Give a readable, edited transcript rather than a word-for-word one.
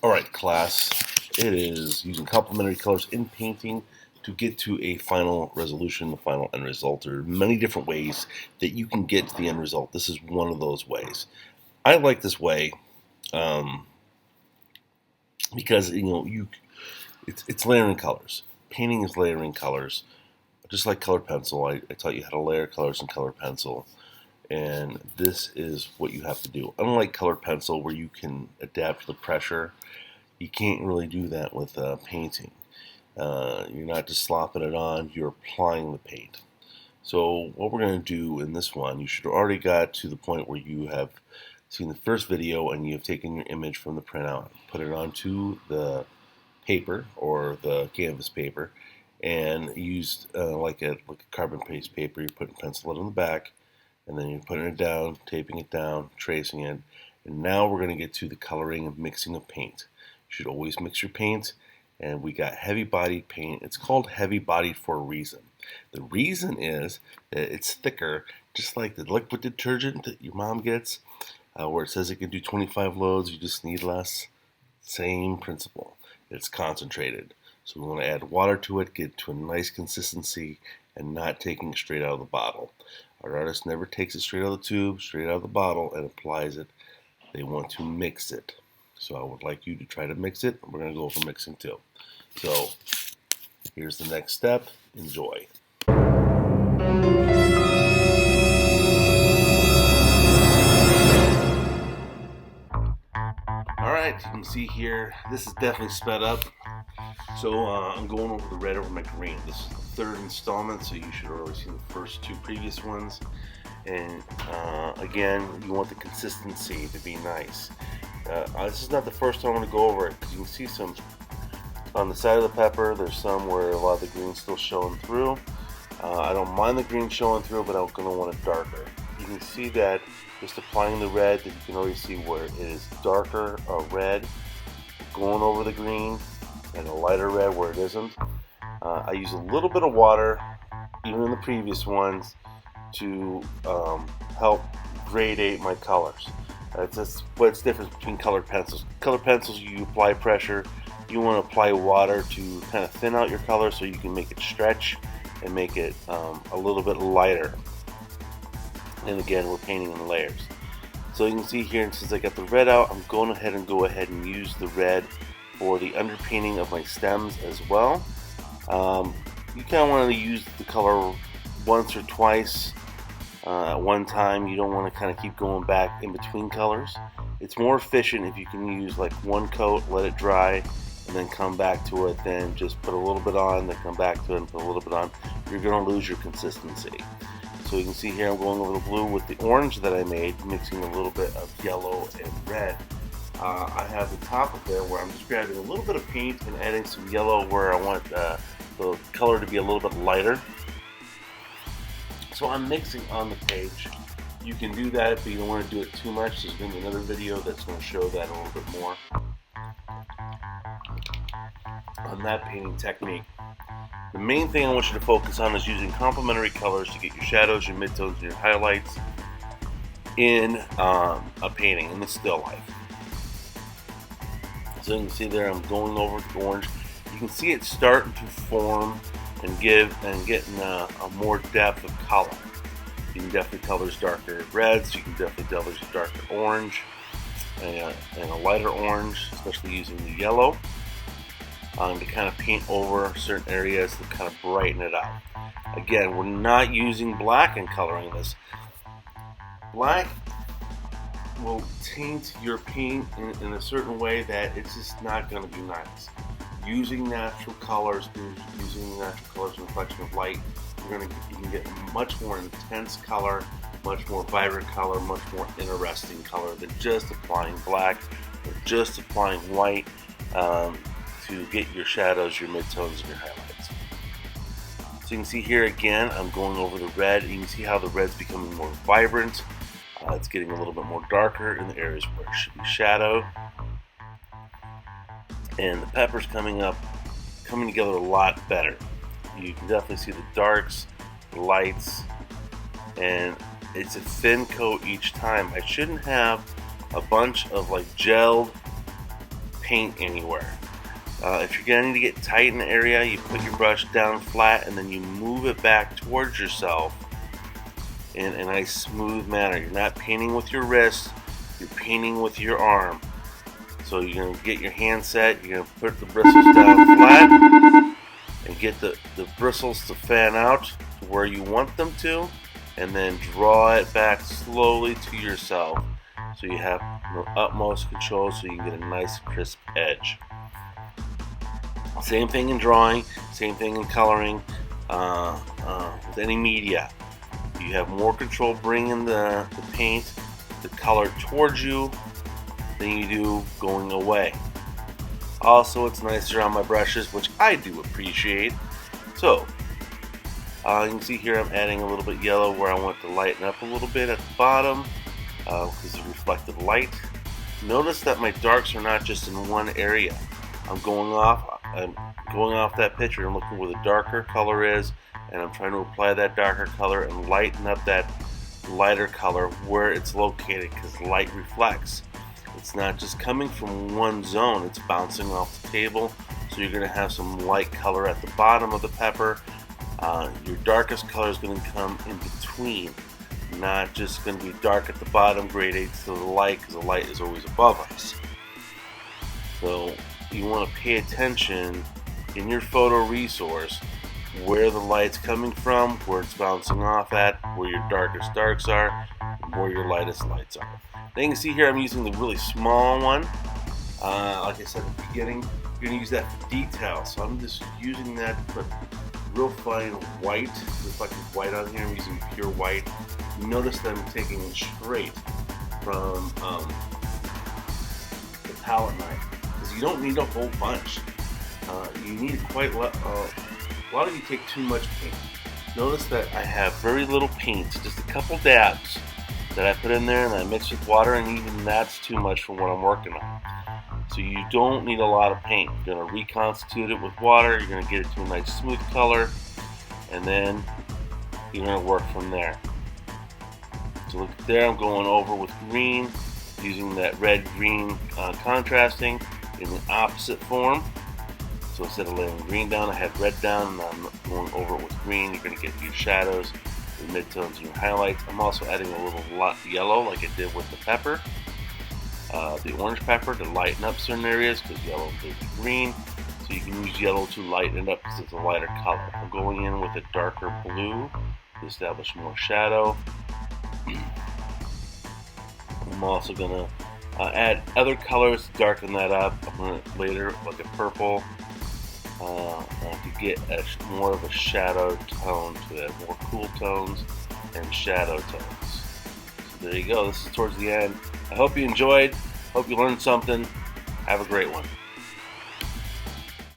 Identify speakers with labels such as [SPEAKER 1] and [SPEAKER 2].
[SPEAKER 1] Alright class, it is using complementary colors in painting to get to a final resolution, the final end result. There are many different ways that you can get to the end result. This is one of those ways. I like this way um, because it's layering colors. Painting is layering colors. Just like colored pencil, I taught you how to layer colors in colored pencil. And this is what you have to do. Unlike colored pencil where you can adapt to the pressure, you can't really do that with painting. You're not just slopping it on, you're applying the paint. So what we're going to do in this one, you should have already got to the point where you have seen the first video and you've taken your image from the printout, put it onto the paper or the canvas paper, and used like a carbon paste paper. You're putting pencil lead on the back, and then you're putting it down, taping it down, tracing it, and now we're going to get to the coloring and mixing of paint. You should always mix your paint, and we got heavy-bodied paint. It's called heavy-bodied for a reason. The reason is that it's thicker, just like the liquid detergent that your mom gets, where it says it can do 25 loads, you just need less. Same principle. It's concentrated. So we want to add water to it, get to a nice consistency, and not taking it straight out of the bottle. Our artist never takes it straight out of the tube, straight out of the bottle, and applies it. They want to mix it. So I would like you to try to mix it. We're going to go over mixing too. So here's the next step. Enjoy. Alright, you can see here, this is definitely sped up. So I'm going over the red over my green. This is the third installment, so you should have already seen the first two previous ones. And again, you want the consistency to be nice. This is not the first time I'm going to go over it, because you can see some on the side of the pepper. There's some where a lot of the green's still showing through. I don't mind the green showing through, but I'm going to want it darker. You can see that just applying the red, that you can already see where it is darker red going over the green, and a lighter red where it isn't. I use a little bit of water, even in the previous ones, to help gradate my colors. That's what's the difference between colored pencils. Colored pencils, you apply pressure. You want to apply water to kind of thin out your color so you can make it stretch and make it a little bit lighter. And again, we're painting in layers. So you can see here, since I got the red out, I'm going ahead and use the red for the underpainting of my stems as well. You kind of want to use the color once or twice at one time. You don't want to kind of keep going back in between colors. It's more efficient if you can use like one coat, let it dry, and then come back to it, then just put a little bit on, then come back to it and put a little bit on. You're going to lose your consistency. So you can see here I'm going over the blue with the orange that I made, mixing a little bit of yellow and red. I have the top of there where I'm just grabbing a little bit of paint and adding some yellow where I want the color to be a little bit lighter. So I'm mixing on the page. You can do that, but you don't want to do it too much. There's going to be another video that's going to show that a little bit more on that painting technique. The main thing I want you to focus on is using complementary colors to get your shadows, your midtones, and your highlights in a painting, in the still life. So you can see there I'm going over the orange. You can see it starting to form and getting a more depth of color. You can definitely colors darker reds, you can definitely colors darker orange and a lighter orange, especially using the yellow. To kind of paint over certain areas to kind of brighten it out. Again, we're not using black in coloring this. Black will taint your paint in a certain way that it's just not going to be nice. Using natural colors, using natural colors and reflection of light, you can get much more intense color, much more vibrant color, much more interesting color than just applying black or just applying white. To get your shadows, your midtones, and your highlights. So you can see here again, I'm going over the red. You can see how the red's becoming more vibrant. It's getting a little bit more darker in the areas where it should be shadow. And the pepper's coming together a lot better. You can definitely see the darks, the lights, and it's a thin coat each time. I shouldn't have a bunch of like gelled paint anywhere. If you're getting to get tight in the area, you put your brush down flat and then you move it back towards yourself in a nice smooth manner. You're not painting with your wrist, you're painting with your arm. So you're going to get your hand set, you're going to put the bristles down flat and get the bristles to fan out to where you want them to, and then draw it back slowly to yourself so you have the utmost control so you can get a nice crisp edge. Same thing in drawing, same thing in coloring, with any media. You have more control bringing the paint, the color towards you than you do going away. Also, it's nicer on my brushes, which I do appreciate. So, you can see here I'm adding a little bit yellow where I want to lighten up a little bit at the bottom because of reflective light. Notice that my darks are not just in one area. I'm going off that picture and looking where the darker color is, and I'm trying to apply that darker color and lighten up that lighter color where it's located, because light reflects. It's not just coming from one zone, it's bouncing off the table, so you're going to have some light color at the bottom of the pepper. Your darkest color is going to come in between, not just going to be dark at the bottom, grade to the light, because the light is always above us. So you want to pay attention in your photo resource where the light's coming from, where it's bouncing off at, where your darkest darks are, and where your lightest lights are. Now you can see here I'm using the really small one. Like I said at the beginning, you're going to use that for detail. So I'm just using that to put real fine white, reflective white on here. I'm using pure white. Notice that I'm taking it straight from the palette knife, because you don't need a whole bunch. You need quite a lot of you take too much paint. Notice that I have very little paint, just a couple dabs that I put in there and I mix with water, and even that's too much for what I'm working on. So you don't need a lot of paint. You're going to reconstitute it with water, you're going to get it to a nice smooth color, and then you're going to work from there. So look there, I'm going over with green, using that red-green contrasting in the opposite form. So instead of laying green down, I had red down, and I'm going over it with green. You're going to get your shadows, your midtones, and your highlights. I'm also adding a little yellow like I did with the pepper, the orange pepper, to lighten up certain areas, because yellow is green. So you can use yellow to lighten it up because it's a lighter color. I'm going in with a darker blue to establish more shadow. I'm also going to add other colors to darken that up. I'm going to later, like a purple, to get more of a shadow tone to it, more cool tones and shadow tones. So there you go. This is towards the end. I hope you enjoyed. Hope you learned something. Have a great one.